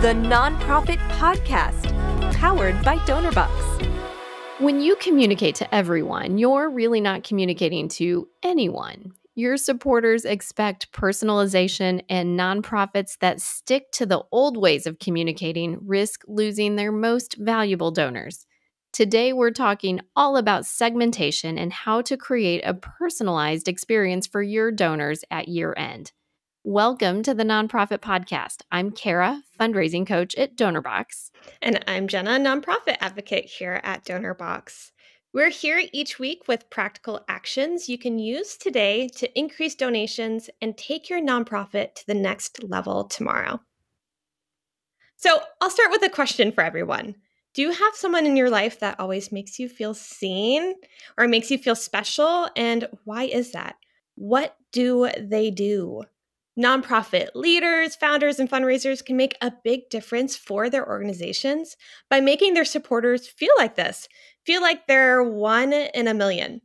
the nonprofit podcast, powered by Donorbox. When you communicate to everyone, you're really not communicating to anyone. Your supporters expect personalization, and nonprofits that stick to the old ways of communicating risk losing their most valuable donors. Today, we're talking all about segmentation and how to create a personalized experience for your donors at year end. Welcome to the Nonprofit Podcast. I'm Cara, fundraising coach at Donorbox. And I'm Jena, nonprofit advocate here at Donorbox. We're here each week with practical actions you can use today to increase donations and take your nonprofit to the next level tomorrow. So I'll start with a question for everyone. Do you have someone in your life that always makes you feel seen or makes you feel special? And why is that? What do they do? Nonprofit leaders, founders, and fundraisers can make a big difference for their organizations by making their supporters feel like this, feel like they're one in a million.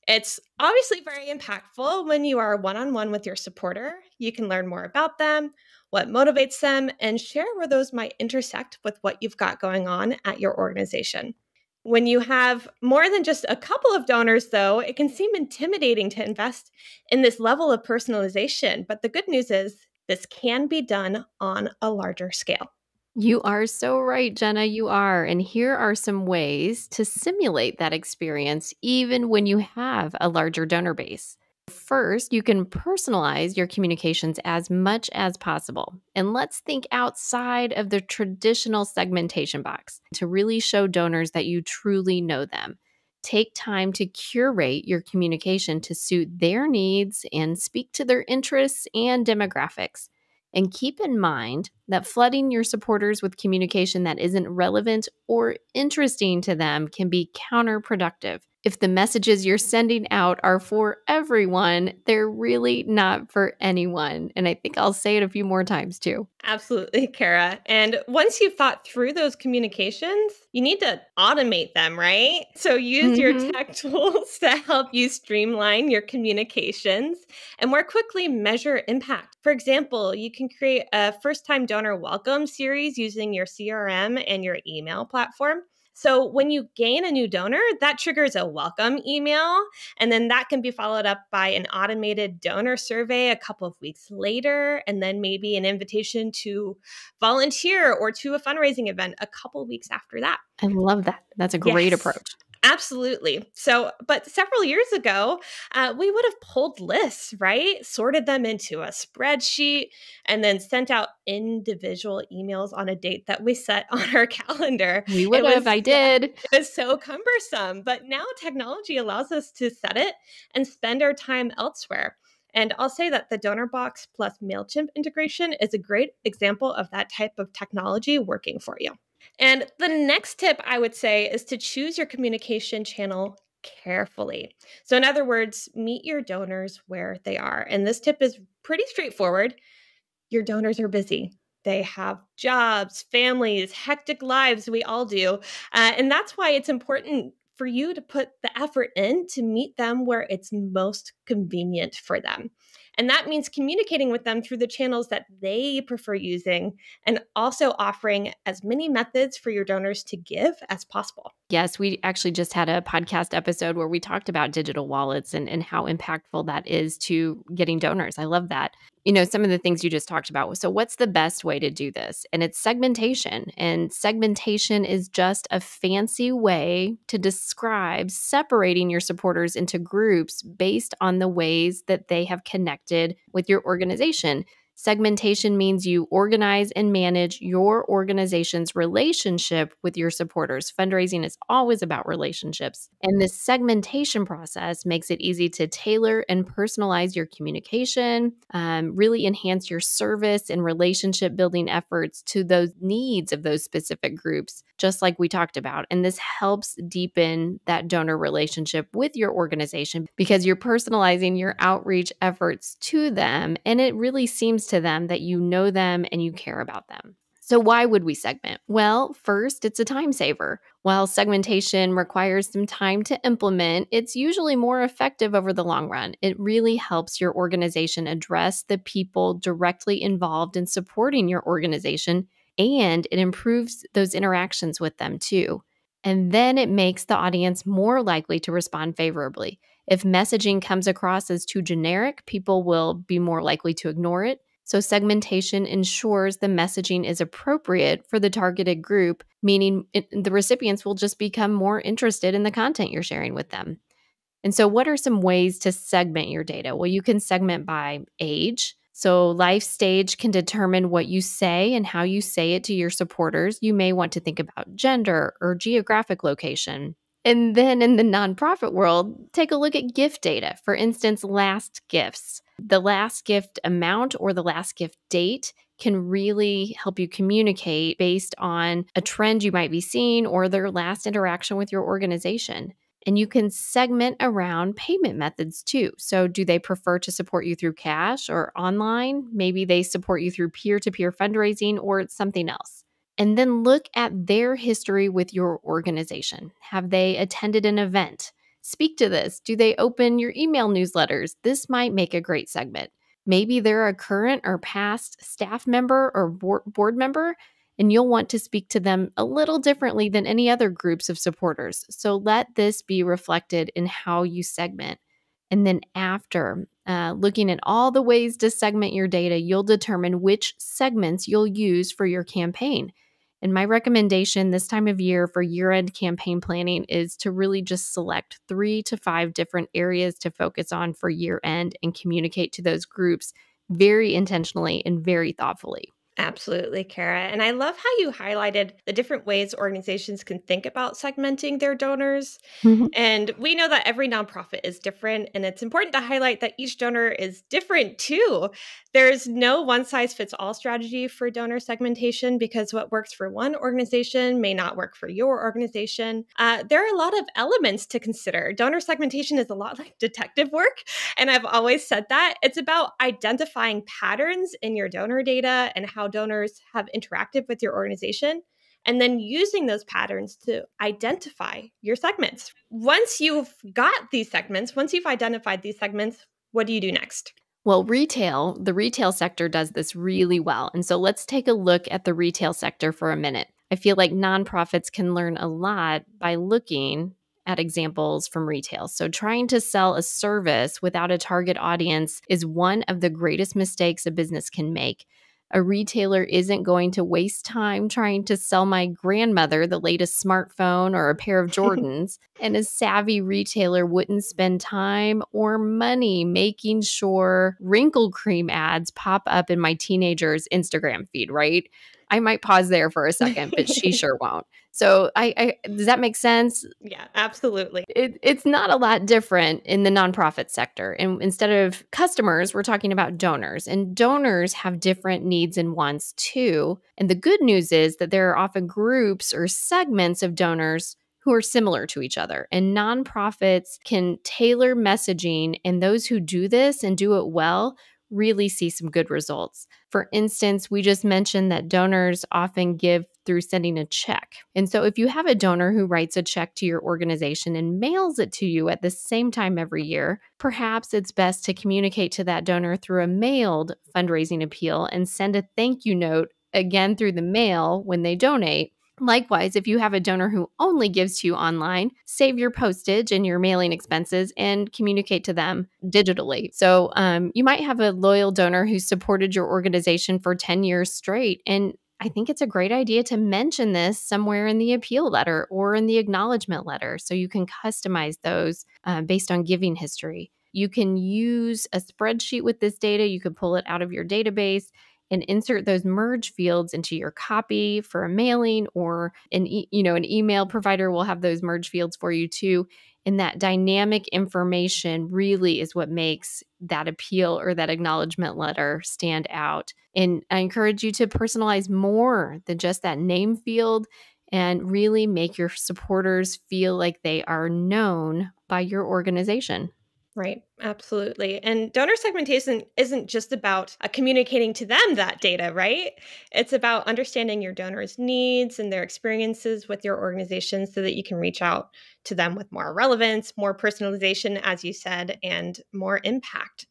It's obviously very impactful when you are one-on-one with your supporter. You can learn more about them, what motivates them, and share where those might intersect with what you've got going on at your organization. When you have more than just a couple of donors, though, it can seem intimidating to invest in this level of personalization. But the good news is this can be done on a larger scale. You are so right, Jena, you are. And here are some ways to simulate that experience even when you have a larger donor base. First, you can personalize your communications as much as possible. And let's think outside of the traditional segmentation box to really show donors that you truly know them. Take time to curate your communication to suit their needs and speak to their interests and demographics. And keep in mind that flooding your supporters with communication that isn't relevant or interesting to them can be counterproductive. If the messages you're sending out are for everyone, they're really not for anyone. And I think I'll say it a few more times too. Absolutely, Cara. And once you've thought through those communications, you need to automate them, right? So use your tech tools to help you streamline your communications and more quickly measure impact. For example, you can create a first-time donor welcome series using your CRM and your email platform. So when you gain a new donor, that triggers a welcome email, and then that can be followed up by an automated donor survey a couple of weeks later, and then maybe an invitation to volunteer or to a fundraising event a couple of weeks after that. I love that. That's a great approach. Absolutely. So, but several years ago, we would have pulled lists, right? Sorted them into a spreadsheet and then sent out individual emails on a date that we set on our calendar. We would have, I did. It was so cumbersome, but now technology allows us to set it and spend our time elsewhere. And I'll say that the Donorbox plus MailChimp integration is a great example of that type of technology working for you. And the next tip I would say is to choose your communication channel carefully. So in other words, meet your donors where they are. And this tip is pretty straightforward. Your donors are busy. They have jobs, families, hectic lives. We all do. And that's why it's important for you to put the effort in to meet them where it's most convenient for them. And that means communicating with them through the channels that they prefer using and also offering as many methods for your donors to give as possible. Yes, we actually just had a podcast episode where we talked about digital wallets and how impactful that is to getting donors. I love that. You know, some of the things you just talked about. So what's the best way to do this? And it's segmentation. And segmentation is just a fancy way to describe separating your supporters into groups based on the ways that they have connected with your organization. Segmentation means you organize and manage your organization's relationship with your supporters. Fundraising is always about relationships. And this segmentation process makes it easy to tailor and personalize your communication, really enhance your service and relationship building efforts to those needs of those specific groups, just like we talked about. And this helps deepen that donor relationship with your organization because you're personalizing your outreach efforts to them. And it really seems to them that you know them and you care about them. So why would we segment? Well, first, it's a time saver. While segmentation requires some time to implement, it's usually more effective over the long run. It really helps your organization address the people directly involved in supporting your organization and it improves those interactions with them too. And then it makes the audience more likely to respond favorably. If messaging comes across as too generic, people will be more likely to ignore it. So, segmentation ensures the messaging is appropriate for the targeted group, meaning the recipients will just become more interested in the content you're sharing with them. And so, what are some ways to segment your data? Well, you can segment by age. So, life stage can determine what you say and how you say it to your supporters. You may want to think about gender or geographic location. And then in the nonprofit world, take a look at gift data. For instance, last gifts. The last gift amount or the last gift date can really help you communicate based on a trend you might be seeing or their last interaction with your organization. And you can segment around payment methods too. So, do they prefer to support you through cash or online? Maybe they support you through peer-to-peer fundraising or it's something else. And then look at their history with your organization. Have they attended an event? Speak to this. Do they open your email newsletters? This might make a great segment. Maybe they're a current or past staff member or board member, and you'll want to speak to them a little differently than any other groups of supporters. So let this be reflected in how you segment. And then after looking at all the ways to segment your data, you'll determine which segments you'll use for your campaign. And my recommendation this time of year for year-end campaign planning is to really just select 3 to 5 different areas to focus on for year-end and communicate to those groups very intentionally and very thoughtfully. Absolutely, Cara. And I love how you highlighted the different ways organizations can think about segmenting their donors. And we know that every nonprofit is different, and it's important to highlight that each donor is different too. There's no one size fits all strategy for donor segmentation because what works for one organization may not work for your organization. There are a lot of elements to consider. Donor segmentation is a lot like detective work, and I've always said that. It's about identifying patterns in your donor data and how donors have interacted with your organization, and then using those patterns to identify your segments. Once you've identified these segments, what do you do next? Well, the retail sector does this really well. And so let's take a look at the retail sector for a minute. I feel like nonprofits can learn a lot by looking at examples from retail. So trying to sell a service without a target audience is one of the greatest mistakes a business can make. A retailer isn't going to waste time trying to sell my grandmother the latest smartphone or a pair of Jordans. And a savvy retailer wouldn't spend time or money making sure wrinkle cream ads pop up in my teenager's Instagram feed, right? I might pause there for a second, but she sure won't. So does that make sense? Yeah, absolutely. It's not a lot different in the nonprofit sector. And instead of customers, we're talking about donors. And donors have different needs and wants too. And the good news is that there are often groups or segments of donors who are similar to each other. And nonprofits can tailor messaging, and those who do this and do it well really see some good results. For instance, we just mentioned that donors often give through sending a check. And so if you have a donor who writes a check to your organization and mails it to you at the same time every year, perhaps it's best to communicate to that donor through a mailed fundraising appeal and send a thank you note again through the mail when they donate. Likewise, if you have a donor who only gives to you online, save your postage and your mailing expenses and communicate to them digitally. So you might have a loyal donor who supported your organization for 10 years straight. And I think it's a great idea to mention this somewhere in the appeal letter or in the acknowledgement letter so you can customize those based on giving history. You can use a spreadsheet with this data. You could pull it out of your database and insert those merge fields into your copy for a mailing, or an email provider will have those merge fields for you too. And that dynamic information really is what makes that appeal or that acknowledgement letter stand out. And I encourage you to personalize more than just that name field and really make your supporters feel like they are known by your organization. Right, absolutely. And donor segmentation isn't just about communicating to them that data, right? It's about understanding your donors' needs and their experiences with your organization so that you can reach out to them with more relevance, more personalization, as you said, and more impact.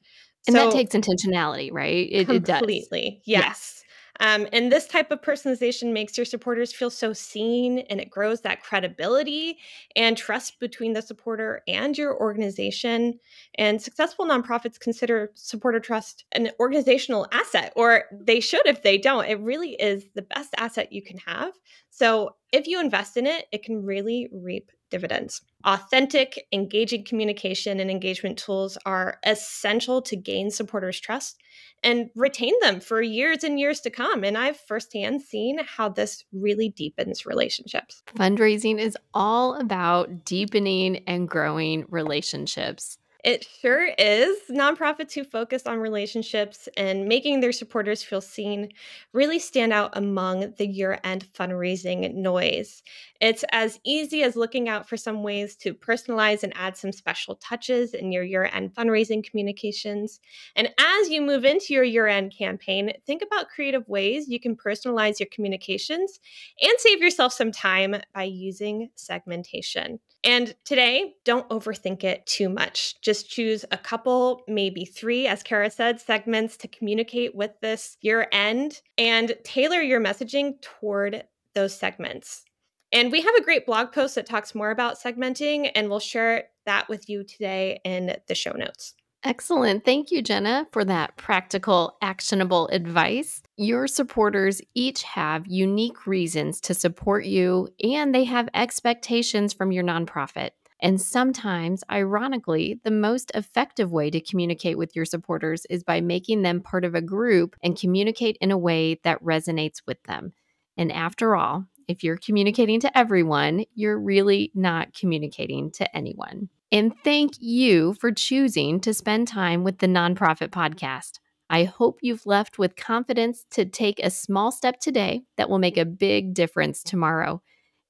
And that takes intentionality, right? It does. Completely, yes. And this type of personalization makes your supporters feel so seen, and it grows that credibility and trust between the supporter and your organization. And successful nonprofits consider supporter trust an organizational asset, or they should if they don't. It really is the best asset you can have. So if you invest in it, it can really reap dividends. Authentic, engaging communication and engagement tools are essential to gain supporters' trust and retain them for years and years to come. And I've firsthand seen how this really deepens relationships. Fundraising is all about deepening and growing relationships. It sure is. Nonprofits who focus on relationships and making their supporters feel seen really stand out among the year-end fundraising noise. It's as easy as looking out for some ways to personalize and add some special touches in your year-end fundraising communications. And as you move into your year-end campaign, think about creative ways you can personalize your communications and save yourself some time by using segmentation. And today, don't overthink it too much. Just choose a couple, maybe 3, as Cara said, segments to communicate with this year end, and tailor your messaging toward those segments. And we have a great blog post that talks more about segmenting, and we'll share that with you today in the show notes. Excellent. Thank you, Jenna, for that practical, actionable advice. Your supporters each have unique reasons to support you, and they have expectations from your nonprofit. And sometimes, ironically, the most effective way to communicate with your supporters is by making them part of a group and communicate in a way that resonates with them. And after all, if you're communicating to everyone, you're really not communicating to anyone. And thank you for choosing to spend time with the Nonprofit Podcast. I hope you've left with confidence to take a small step today that will make a big difference tomorrow.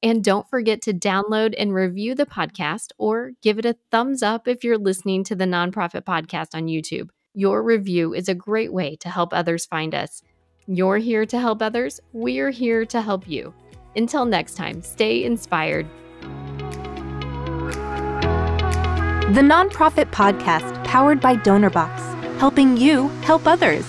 And don't forget to download and review the podcast, or give it a thumbs up if you're listening to the Nonprofit Podcast on YouTube. Your review is a great way to help others find us. You're here to help others. We're here to help you. Until next time, stay inspired. The Nonprofit Podcast, powered by Donorbox, helping you help others.